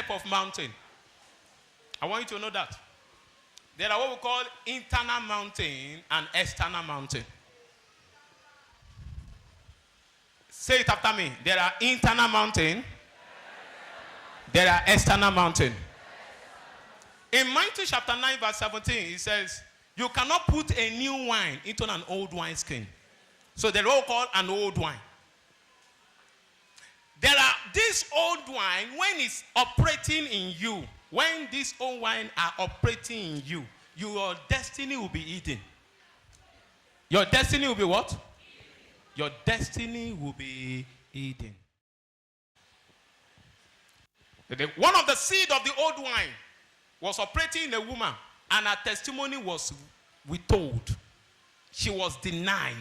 type of mountain. I want you to know that. There are what we call internal mountain and external mountain. Say it after me. There are internal mountain. There are external mountain. In Matthew chapter 9 verse 17, it says, you cannot put a new wine into an old wineskin. So they're all called an old wine. There are this old wine, when it's operating in you, when this old wine are operating in you, your destiny will be eaten. Your destiny will be what? Your destiny will be eaten. One of the seed of the old wine was operating in a woman, and her testimony was withheld. She was denied.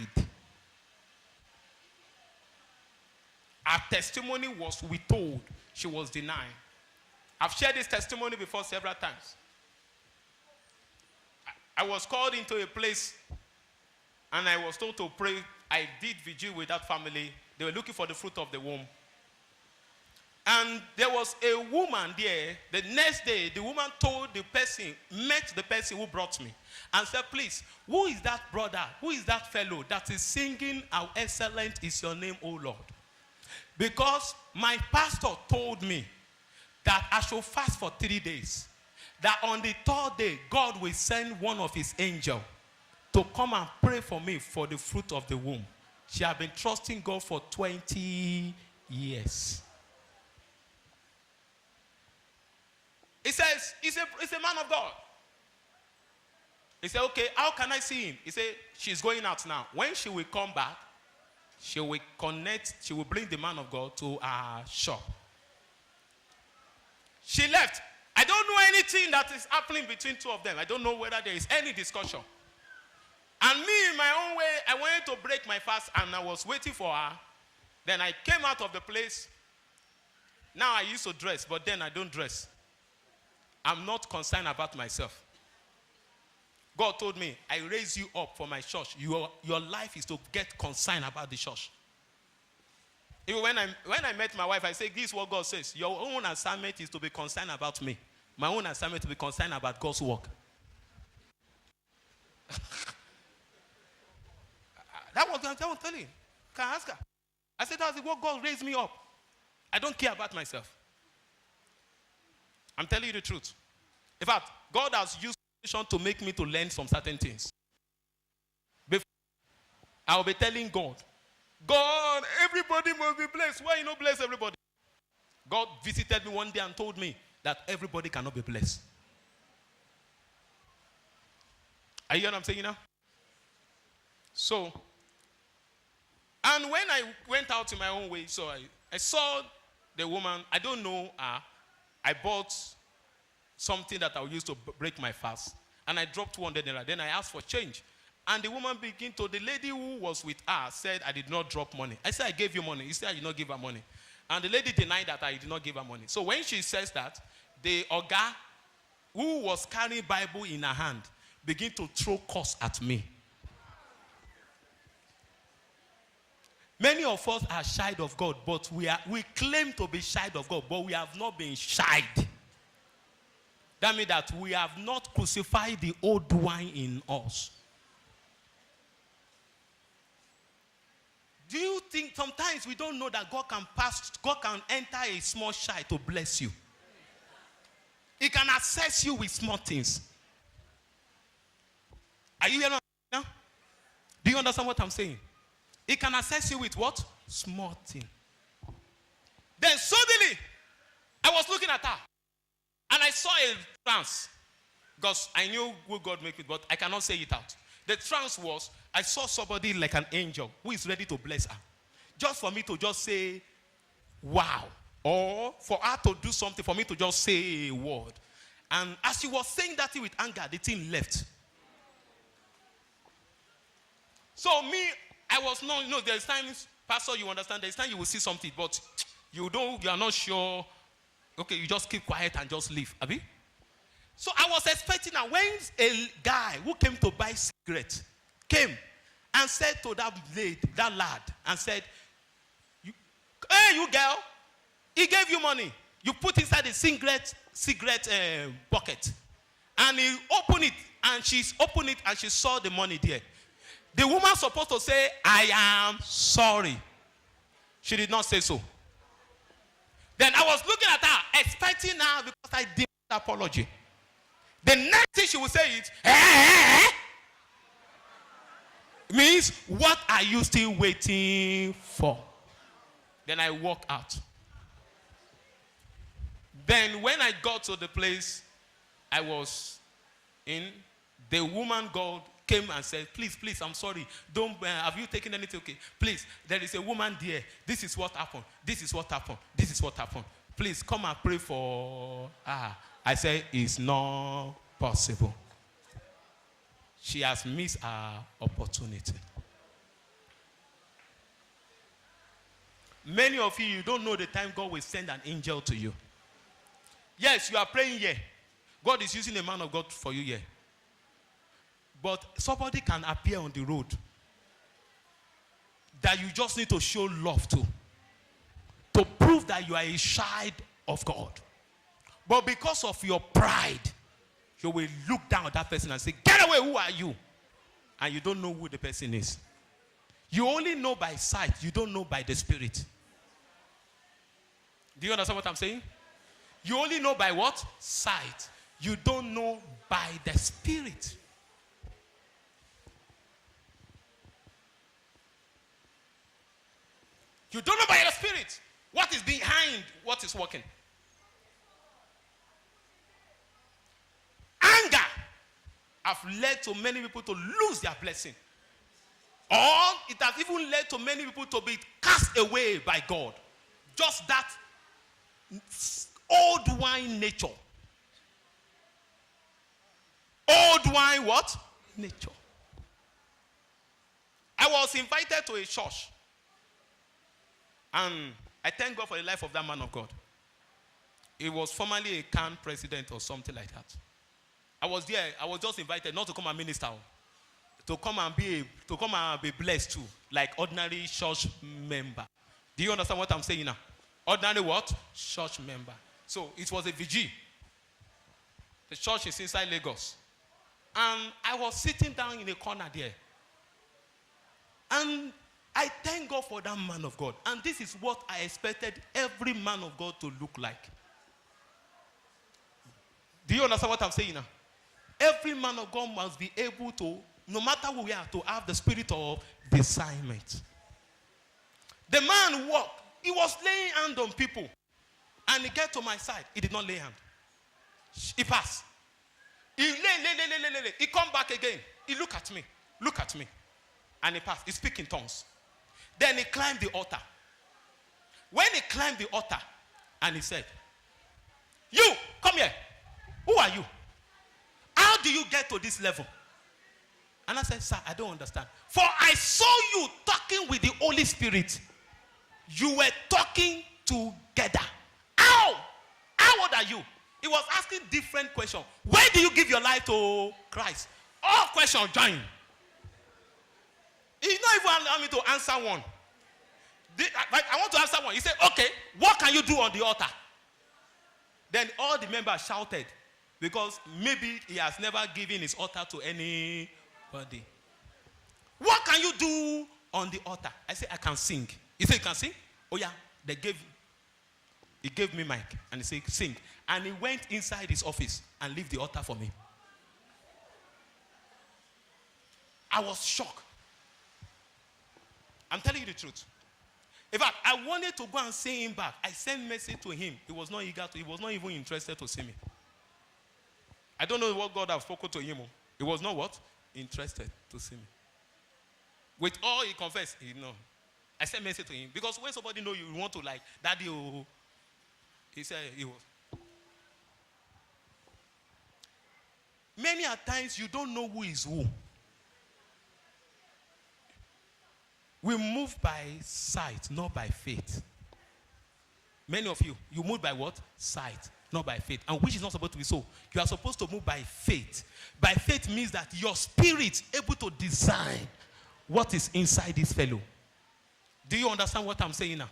Her testimony was withheld. She was denied. I've shared this testimony before several times. I was called into a place and I was told to pray. I did vigil with that family. They were looking for the fruit of the womb. And there was a woman there. The next day, the woman met the person who brought me and said, please, who is that brother? Who is that fellow that is singing, how excellent is your name, O Lord? Because my pastor told me that I should fast for 3 days. That on the third day, God will send one of his angels to come and pray for me for the fruit of the womb. She had been trusting God for 20 years. He says, he's a man of God. He said, okay, how can I see him? He said, she's going out now. When she will come back, she will bring the man of God to our shop. She left. I don't know anything that is happening between two of them. I don't know whether there is any discussion. And me, in my own way, I wanted to break my fast and I was waiting for her. Then I came out of the place. Now I used to dress, but then I don't dress. I'm not concerned about myself. God told me, I raise you up for my church. Your life is to get concerned about the church. Even when I met my wife, I said, this is what God says. Your own assignment is to be concerned about me. My own assignment is to be concerned about God's work. That was telling you. Can I ask her? I said, that's what God raised me up. I don't care about myself. I'm telling you the truth. In fact, God has used to make me to learn some certain things. Before, I'll be telling God, God, everybody must be blessed. Why you not bless everybody? God visited me one day and told me that everybody cannot be blessed. Are you hearing what I'm saying now? So, and when I went out in my own way, so I saw the woman, I don't know her. I bought something that I would use to break my fast. And I dropped 200 naira. Then I asked for change. And the woman the lady who was with her said, I did not drop money. I said, I gave you money. He said, I did not give her money. And the lady denied that I did not give her money. So when she says that, the oga who was carrying Bible in her hand began to throw curse at me. Many of us are shy of God, but we claim to be shy of God, but we have not been shied. That means that we have not crucified the old wine in us. Do you think sometimes we don't know that God can enter a small shy to bless you? He can access you with small things. Are you hearing now? Do you understand what I'm saying? He can access you with what? Small thing. Then suddenly, I was looking at her. And I saw a trance. Because I knew who God made it, but I cannot say it out. The trance was, I saw somebody like an angel who is ready to bless her. Just for me to just say, wow. Or for her to do something, for me to just say a word. And as she was saying that thing with anger, the thing left. So me, I was not, there's times, Pastor, you understand, there's times you will see something, but you are not sure. Okay, you just keep quiet and just leave. Abi? So I was expecting that when a guy who came to buy cigarettes came and said to that lad, and said, hey, you girl, he gave you money. you put inside the cigarette bucket. And he opened it, and she's opened it, and she saw the money there. The woman supposed to say, I am sorry. She did not say so. Then I was looking at her, expecting her because I did apology. The next thing she will say is, means, what are you still waiting for? Then I walk out. Then when I got to the place I was in, the woman God came and said, please, I'm sorry. Don't, have you taken anything? Okay, please, there is a woman there. This is what happened. This is what happened. This is what happened. Please come and pray for her. I said, it's not possible. She has missed her opportunity. Many of you don't know the time God will send an angel to you. Yes, you are praying here. God is using a man of God for you here. But somebody can appear on the road that you just need to show love to prove that you are a child of God. But because of your pride, you will look down at that person and say, get away, who are you? And you don't know who the person is. You only know by sight, you don't know by the spirit. Do you understand what I'm saying? You only know by what? Sight. You don't know by the spirit. You don't know by the spirit what is behind what is working. Anger have led to many people to lose their blessing. Or it has even led to many people to be cast away by God. Just that old wine nature. Old wine what? Nature. I was invited to a church. And I thank God for the life of that man of God. He was formerly a CAN president or something like that. I was there. I was just invited not to come and minister, to come and be blessed too, like ordinary church member. Do you understand what I'm saying now? Ordinary what? Church member. So it was a VG. The church is inside Lagos. And I was sitting down in a corner there. And I thank God for that man of God. And this is what I expected every man of God to look like. Do you understand what I'm saying now? Every man of God must be able to, no matter who we are, to have the spirit of discernment. The man walked. He was laying hand on people. And he got to my side. He did not lay hand. He passed. He lay. He come back again. He look at me. And he passed. He speak in tongues. Then he climbed the altar. When he climbed the altar, and he said, you, come here. Who are you? How do you get to this level? And I said, sir, I don't understand. For I saw you talking with the Holy Spirit. You were talking together. How old are you? He was asking different questions. When do you give your life to Christ? All questions join. He not even allow me to answer one. I want to answer one. He said, okay, what can you do on the altar? Then all the members shouted because maybe he has never given his altar to anybody. What can you do on the altar? I said, I can sing. He said, you can sing? Oh yeah. He gave me mic and he said, sing. And he went inside his office and left the altar for me. I was shocked. I'm telling you the truth. In fact, I wanted to go and see him back. I sent message to him. He was not eager to, he was not even interested to see me. I don't know what God has spoken to him. He was not what? Interested to see me. With all he confessed, he know. I sent message to him. Because when somebody know you want to like, daddy, oh, he said he was. Many a times you don't know who is who. We move by sight, not by faith. Many of you move by what? Sight, not by faith. And which is not supposed to be so. You are supposed to move by faith. By faith means that your spirit is able to design what is inside this fellow. Do you understand what I'm saying now?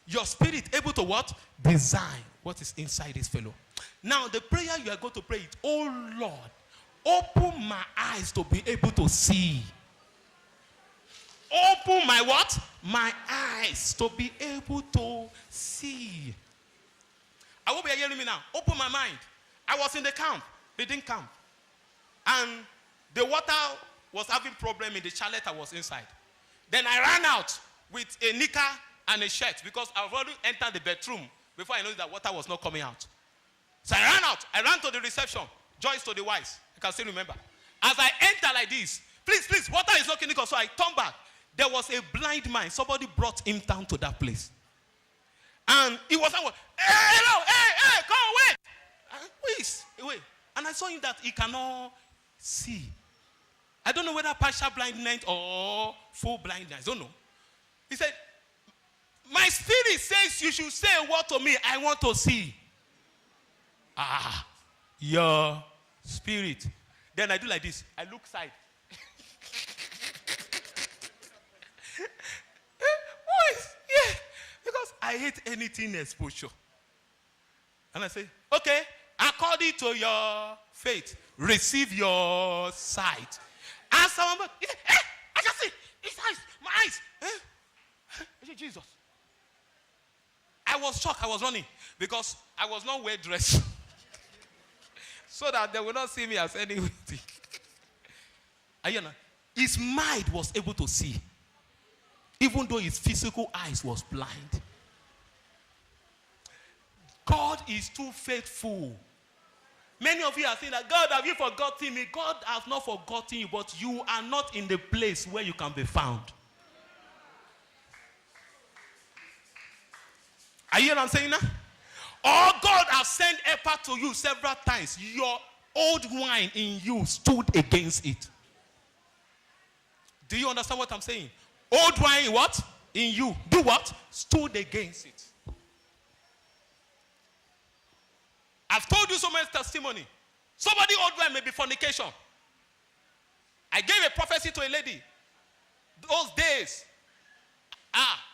Your spirit able to what? Design what is inside this fellow. Now the prayer you are going to pray is, oh Lord, open my eyes to be able to see. Open my what? My eyes to be able to see. I hope you are hearing me now. Open my mind. I was in the camp, reading camp. And the water was having problem in the chalet I was inside. Then I ran out with a knicker and a shirt because I've already entered the bedroom before I knew that water was not coming out. So I ran out. I ran to the reception. Joyce to the wise. I can still remember. As I enter like this, please, water is not coming. So I turned back. There was a blind man. Somebody brought him down to that place. And he was like, hey, hello, hey, come wait. Please, wait. And I saw him that he cannot see. I don't know whether partial blindness or full blindness. I don't know. He said, my spirit says you should say a word to me. I want to see. Your spirit. Then I do like this. I look side. Boys, yeah. Because I hate anything exposure. And I say, okay, according to your faith, receive your sight. And someone, he said, hey, I can see his eyes, my eyes. Hey, Jesus. I was shocked. I was running because I was not well dressed. So that they will not see me as anything. His mind was able to see. Even though his physical eyes was blind. God is too faithful. Many of you are saying that, God, have you forgotten me? God has not forgotten you, but you are not in the place where you can be found. Are you hearing what I'm saying now? Or God has sent helper to you several times. Your old wine in you stood against it. Do you understand what I'm saying? Old wine what? In you. Do what? Stood against it. I've told you so much testimony. Somebody old wine may be fornication. I gave a prophecy to a lady. Those days.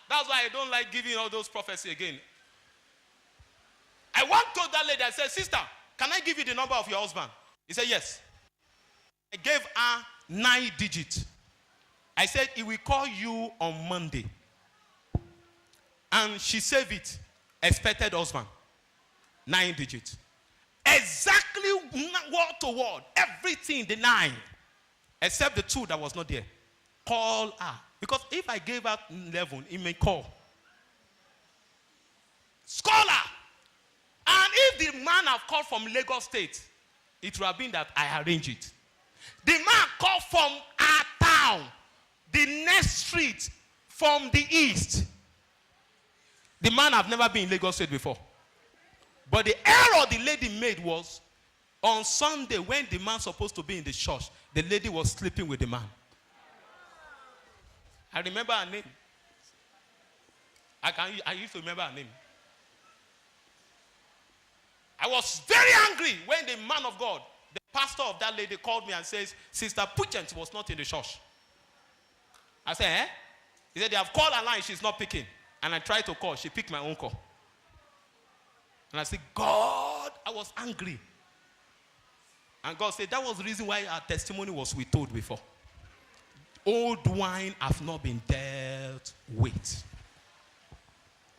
That's why I don't like giving all those prophecies again. I went to that lady. I said, sister, can I give you the number of your husband? He said, yes. I gave her 9 digits. I said, he will call you on Monday. And she saved it. Expected husband. 9 digits. Exactly word to word. Everything, the 9. Except the 2 that was not there. Call her. Because if I gave her 11, he may call. Scholar. And if the man have called from Lagos State, it would have been that I arranged it. The man called from our town, the next street from the east. The man have never been in Lagos State before. But the error the lady made was, on Sunday when the man supposed to be in the church, the lady was sleeping with the man. I remember her name. I used to remember her name. I was very angry when the man of God, the pastor of that lady, called me and says, Sister Pugent was not in the church. I said, eh? He said, they have called her line, she's not picking. And I tried to call, she picked my own call. And I said, God, I was angry. And God said, that was the reason why our testimony was withheld before. Old wine have not been dealt with.